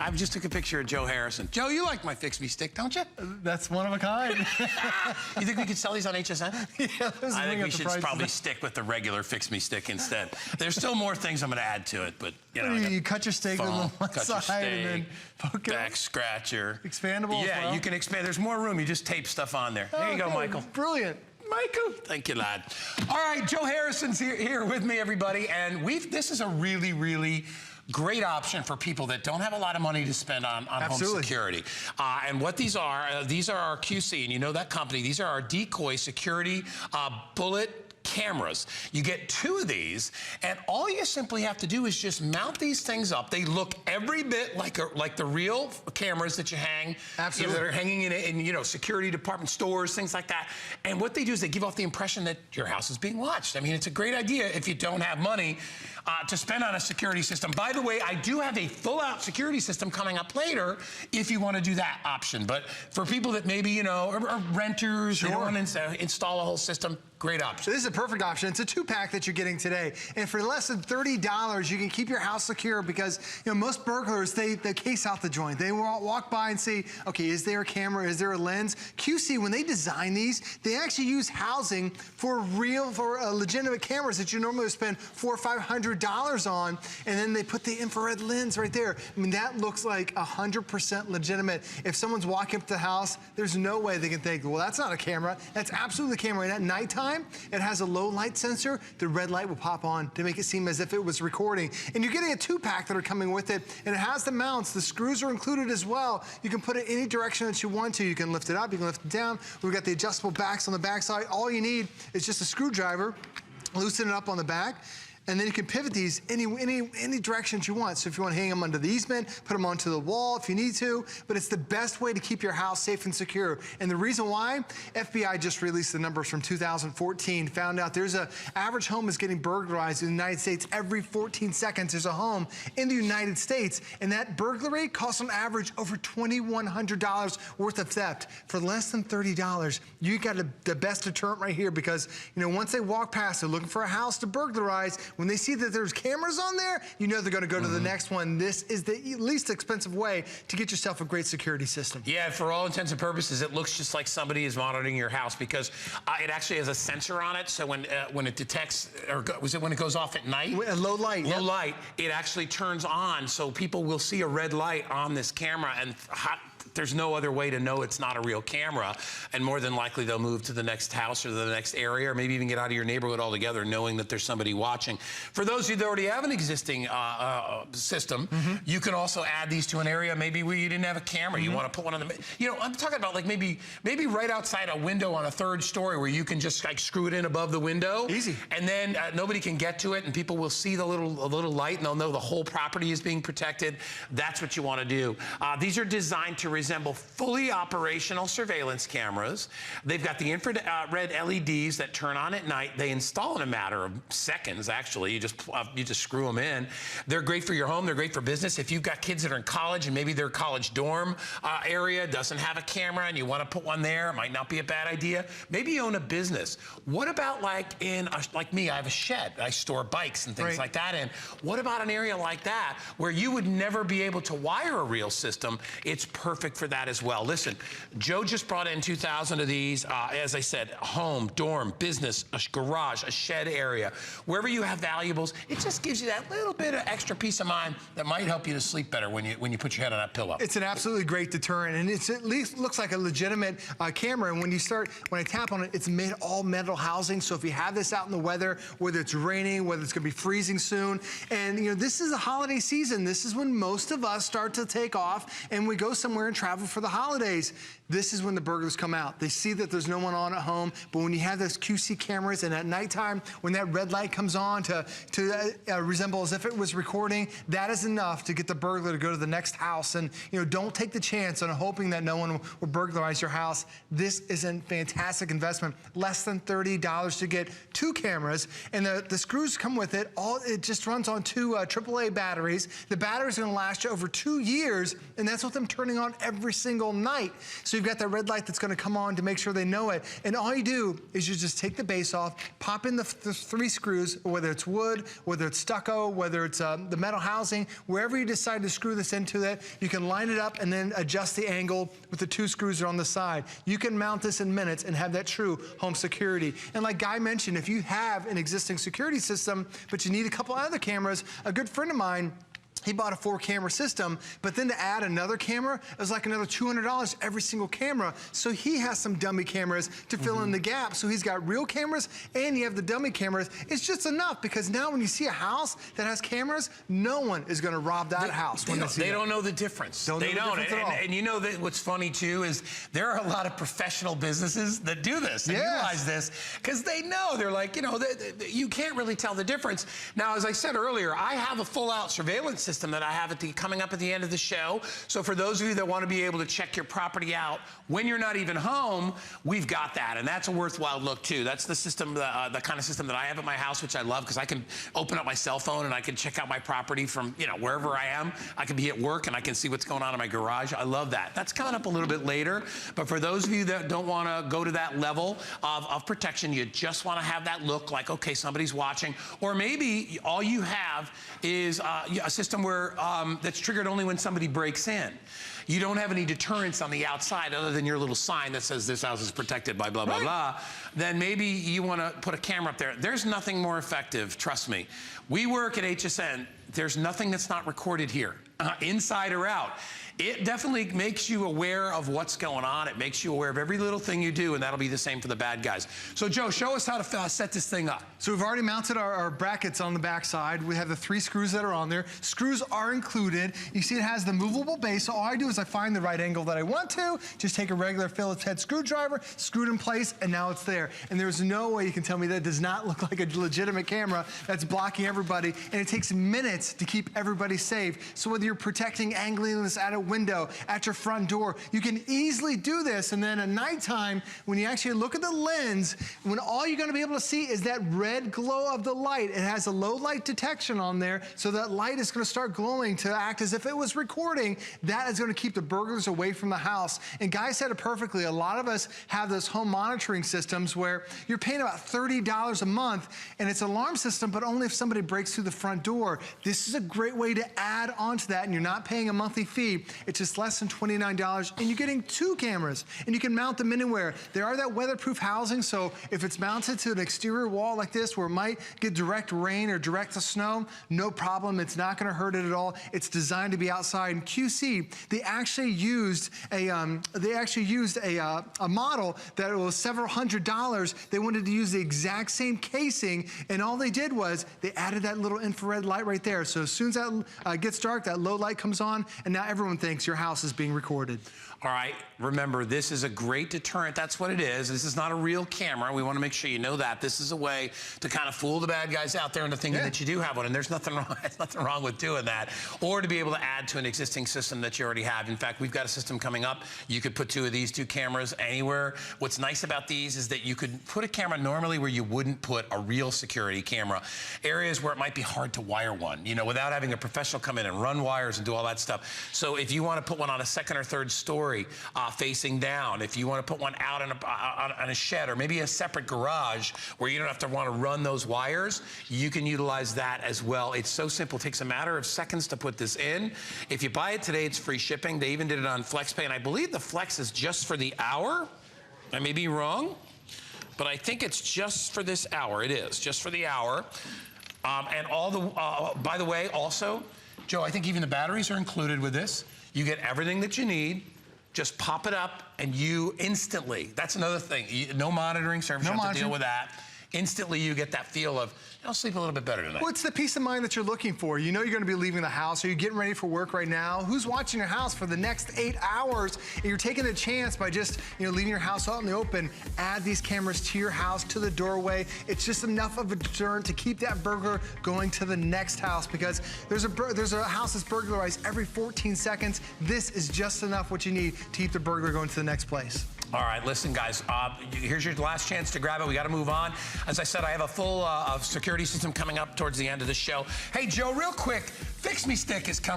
I just took a picture of Joe Harrison. Joe, you like my Fix Me Stick, don't you? That's one of a kind. You think we could sell these on HSN? Yeah, I think we should probably stick with the regular Fix Me Stick instead. There's still more things I'm going to add to it, but you know. You cut your steak on one side and then poke it. Back scratcher. Expandable. Yeah, as well? you can expand. There's more room. You just tape stuff on there. There you go, Michael. Brilliant. Michael. Thank you, lad. All right, Joe Harrison's here with me, everybody, and this is a really, really great option for people that don't have a lot of money to spend on home security. And what these are our QSee, and you know that company. These are our Decoy security bullet cameras. You get 2 of these, and all you simply have to do is just mount these things up. They look every bit like the real cameras that you hang. Absolutely. That are hanging in you know, security department stores, things like that. And what they do is they give off the impression that your house is being watched. I mean, it's a great idea if you don't have money to spend on a security system. By the way, I do have a full-out security system coming up later if you want to do that option. But for people that maybe, you know, are renters, or don't want to install a whole system, great option. So this is a perfect option. It's a 2-pack that you're getting today. And for less than $30, you can keep your house secure because, you know, most burglars, they case out the joint. They walk by and see, okay, is there a camera? Is there a lens? QSee, when they design these, they actually use housing for legitimate cameras that you normally would spend $400 or $500 on, and then they put the infrared lens right there. I mean, that looks like 100% legitimate. If someone's walking up to the house, there's no way they can think, well, that's not a camera. That's absolutely a camera. And at nighttime, it has a low light sensor. The red light will pop on to make it seem as if it was recording. And you're getting a 2-pack that are coming with it, and it has the mounts. The screws are included as well. You can put it any direction that you want to. You can lift it up, you can lift it down. We've got the adjustable backs on the back side. All you need is just a screwdriver, loosen it up on the back, and then you can pivot these any directions you want. So if you want to hang them under the easement, put them onto the wall if you need to, but it's the best way to keep your house safe and secure. And the reason why, FBI just released the numbers from 2014, found out there's an average home is getting burglarized in the United States every 14 seconds. There's a home in the United States, and that burglary costs on average over $2,100 worth of theft. For less than $30, you got the best deterrent right here because, you know, once they walk past, they're looking for a house to burglarize. When they see that there's cameras on there, you know they're going to go to the next one. This is the least expensive way to get yourself a great security system. Yeah, for all intents and purposes, it looks just like somebody is monitoring your house because it actually has a sensor on it. So when it detects, or was it when it goes off at night? Low light. Low light, it actually turns on. So people will see a red light on this camera, and there's no other way to know it's not a real camera, and more than likely they'll move to the next house or the next area, or maybe even get out of your neighborhood altogether knowing that there's somebody watching. For those of you that already have an existing system, you can also add these to an area maybe where you didn't have a camera. You want to put one on the, you know, I'm talking about like maybe right outside a window on a 3rd story where you can just like screw it in above the window. Easy. And then nobody can get to it, and people will see the little light, and they'll know the whole property is being protected. That's what you want to do. These are designed to resemble fully operational surveillance cameras. They've got the infrared LEDs that turn on at night. They install in a matter of seconds, actually. You just screw them in. They're great for your home. They're great for business. If you've got kids that are in college and maybe their college dorm area doesn't have a camera and you want to put one there, it might not be a bad idea. Maybe you own a business. What about like like me, I have a shed. I store bikes and things like that in. What about an area like that where you would never be able to wire a real system? It's perfect for that as well. Listen, Joe just brought in 2,000 of these. As I said, home, dorm, business, a garage, a shed area. Wherever you have valuables, it just gives you that little bit of extra peace of mind that might help you to sleep better when you put your head on that pillow. It's an absolutely great deterrent, and it's at least looks like a legitimate camera. And when I tap on it, it's made all metal housing. So if you have this out in the weather, whether it's raining, whether it's going to be freezing soon, and you know this is a holiday season. This is when most of us start to take off and we go somewhere and travel for the holidays. This is when the burglars come out. They see that there's no one on at home, but when you have those QSee cameras and at nighttime, when that red light comes on to resemble as if it was recording, that is enough to get the burglar to go to the next house. And you know, don't take the chance on hoping that no one will burglarize your house. This is a fantastic investment. Less than $30 to get 2 cameras, and the screws come with it. It just runs on 2 AAA batteries. The batteries are going to last you over 2 years, and that's with them turning on every every single night. So you've got that red light that's gonna come on to make sure they know it. And all you do is you just take the base off, pop in the 3 screws, whether it's wood, whether it's stucco, whether it's the metal housing, wherever you decide to screw this into that, you can line it up and then adjust the angle with the 2 screws that are on the side. You can mount this in minutes and have that true home security. And like Guy mentioned, if you have an existing security system, but you need a couple other cameras, a good friend of mine, he bought a 4-camera system, but then to add another camera, it was like another $200 every single camera. So he has some dummy cameras to fill in the gap. So he's got real cameras and you have the dummy cameras. It's just enough because now when you see a house that has cameras, no one is gonna rob that house when they see it. They don't know the difference. They don't. And you know that what's funny too is there are a lot of professional businesses that do this and utilize this because they know, they're like, you know, you can't really tell the difference. Now, as I said earlier, I have a full-out surveillance system that I have coming up at the end of the show. So for those of you that want to be able to check your property out when you're not even home, we've got that. And that's a worthwhile look too. That's the system, the kind of system that I have at my house, which I love because I can open up my cell phone and I can check out my property from, you know, wherever I am. I can be at work and I can see what's going on in my garage. I love that. That's coming up a little bit later. But for those of you that don't want to go to that level of protection, you just want to have that look like, okay, somebody's watching. Or maybe all you have is a system where that's triggered only when somebody breaks in. You don't have any deterrence on the outside other than your little sign that says this house is protected by blah, blah, blah. Then maybe you want to put a camera up there. There's nothing more effective, trust me. We work at HSN. There's nothing that's not recorded here, inside or out. It definitely makes you aware of what's going on. It makes you aware of every little thing you do, and that'll be the same for the bad guys. So, Joe, show us how to set this thing up. So we've already mounted our brackets on the back side. We have the 3 screws that are on there. Screws are included. You see it has the movable base. So all I do is I find the right angle that I want to, just take a regular Phillips head screwdriver, screw it in place, and now it's there. And there's no way you can tell me that does not look like a legitimate camera that's blocking everybody. And it takes minutes to keep everybody safe. So whether you're protecting, angling this at a window, at your front door, you can easily do this. And then at nighttime, when you actually look at the lens, when all you're gonna be able to see is that red glow of the light, it has a low light detection on there, so that light is gonna start glowing to act as if it was recording. That is gonna keep the burglars away from the house. And Guy said it perfectly. A lot of us have those home monitoring systems where you're paying about $30 a month, and it's an alarm system, but only if somebody breaks through the front door. This is a great way to add on to that, and you're not paying a monthly fee. It's just less than $29, and you're getting 2 cameras, and you can mount them anywhere. They are that weatherproof housing, so if it's mounted to an exterior wall like this where it might get direct rain or direct snow, no problem. It's not gonna hurt it at all. It's designed to be outside. And QSee, they actually used a model that was several $100s. They wanted to use the exact same casing, and all they did was they added that little infrared light right there. So as soon as that gets dark, that low light comes on, and now everyone thinks your house is being recorded. All right, remember, this is a great deterrent. That's what it is. This is not a real camera. We want to make sure you know that. This is a way to kind of fool the bad guys out there into thinking that you do have one, and there's nothing wrong, there's nothing wrong with doing that. Or to be able to add to an existing system that you already have. In fact, we've got a system coming up. You could put 2 of these 2 cameras anywhere. What's nice about these is that you could put a camera normally where you wouldn't put a real security camera. Areas where it might be hard to wire one, you know, without having a professional come in and run wires and do all that stuff. So if you want to put one on a 2nd or 3rd story, facing down, if you want to put one out on a shed or maybe a separate garage where you don't have to want to run those wires, you can utilize that as well. It's so simple. It takes a matter of seconds to put this in. If you buy it today, it's free shipping. They even did it on FlexPay, and I believe the Flex is just for the hour. I may be wrong, but I think it's just for this hour. It is just for the hour. And all the, by the way, also, Joe, I think even the batteries are included with this. You get everything that you need. Just pop it up and you instantly, that's another thing, no monitoring service, you don't have to deal with that. Instantly you get that feel of, I'll sleep a little bit better tonight. Well, it's the peace of mind that you're looking for. You know you're gonna be leaving the house. Are you getting ready for work right now? Who's watching your house for the next 8 hours? And you're taking a chance by just, you know, leaving your house out in the open. Add these cameras to your house, to the doorway. It's just enough of a deterrent to keep that burglar going to the next house, because there's a house that's burglarized every 14 seconds. This is just enough what you need to keep the burglar going to the next place. All right, listen, guys, here's your last chance to grab it. We got to move on. As I said, I have a full security system coming up towards the end of the show. Hey, Joe, real quick, Fix Me Stick is coming.